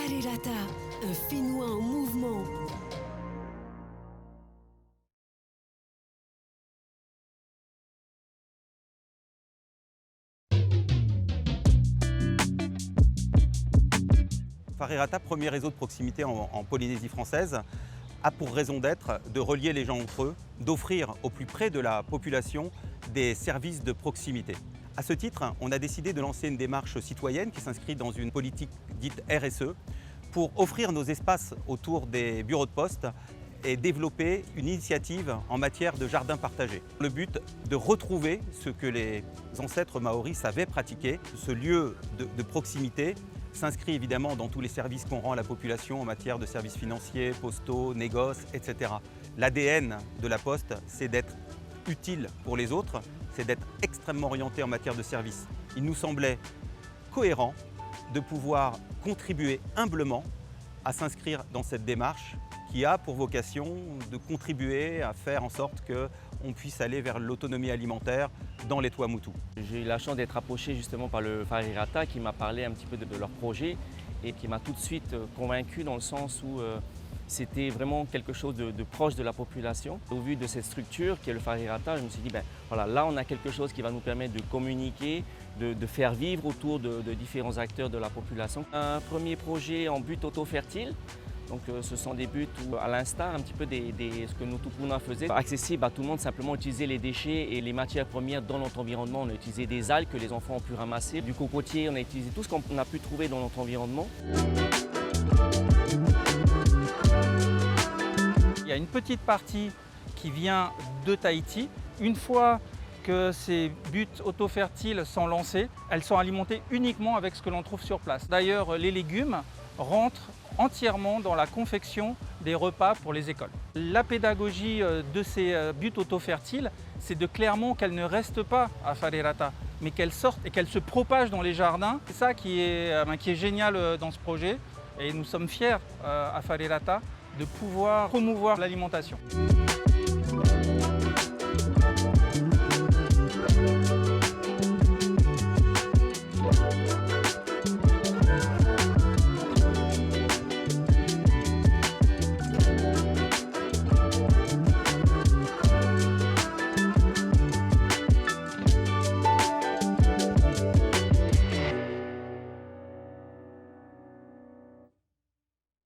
Farirata, un Fénois en mouvement. Farirata, premier réseau de proximité en Polynésie française, a pour raison d'être de relier les gens entre eux, d'offrir au plus près de la population des services de proximité. À ce titre, on a décidé de lancer une démarche citoyenne qui s'inscrit dans une politique dite RSE pour offrir nos espaces autour des bureaux de poste et développer une initiative en matière de jardin partagé. Le but de retrouver ce que les ancêtres maoris savaient pratiquer, ce lieu de proximité s'inscrit évidemment dans tous les services qu'on rend à la population en matière de services financiers, postaux, négoces, etc. L'ADN de la Poste, c'est d'être utile pour les autres, c'est d'être extrêmement orienté en matière de services. Il nous semblait cohérent de pouvoir contribuer humblement à s'inscrire dans cette démarche qui a pour vocation de contribuer à faire en sorte qu'on puisse aller vers l'autonomie alimentaire dans les Tuamotu. J'ai eu la chance d'être approché justement par le Farirata qui m'a parlé un petit peu de leur projet et qui m'a tout de suite convaincu dans le sens où c'était vraiment quelque chose de proche de la population. Au vu de cette structure qui est le Farirata, je me suis dit, voilà, là on a quelque chose qui va nous permettre de communiquer, de faire vivre autour de différents acteurs de la population. Un premier projet en but auto-fertile. Donc ce sont des buts où, à l'instar un petit peu ce que nous Tupuna faisait, accessible à tout le monde, simplement utiliser les déchets et les matières premières dans notre environnement. On a utilisé des algues que les enfants ont pu ramasser, du cocotier, on a utilisé tout ce qu'on a pu trouver dans notre environnement. Il y a une petite partie qui vient de Tahiti. Une fois que ces buts auto-fertiles sont lancés, elles sont alimentées uniquement avec ce que l'on trouve sur place. D'ailleurs, les légumes rentrent entièrement dans la confection des repas pour les écoles. La pédagogie de ces buts auto-fertiles, c'est de clairement qu'elles ne restent pas à Farirata, mais qu'elles sortent et qu'elles se propagent dans les jardins. C'est ça qui est génial dans ce projet et nous sommes fiers à Farirata de pouvoir promouvoir l'alimentation.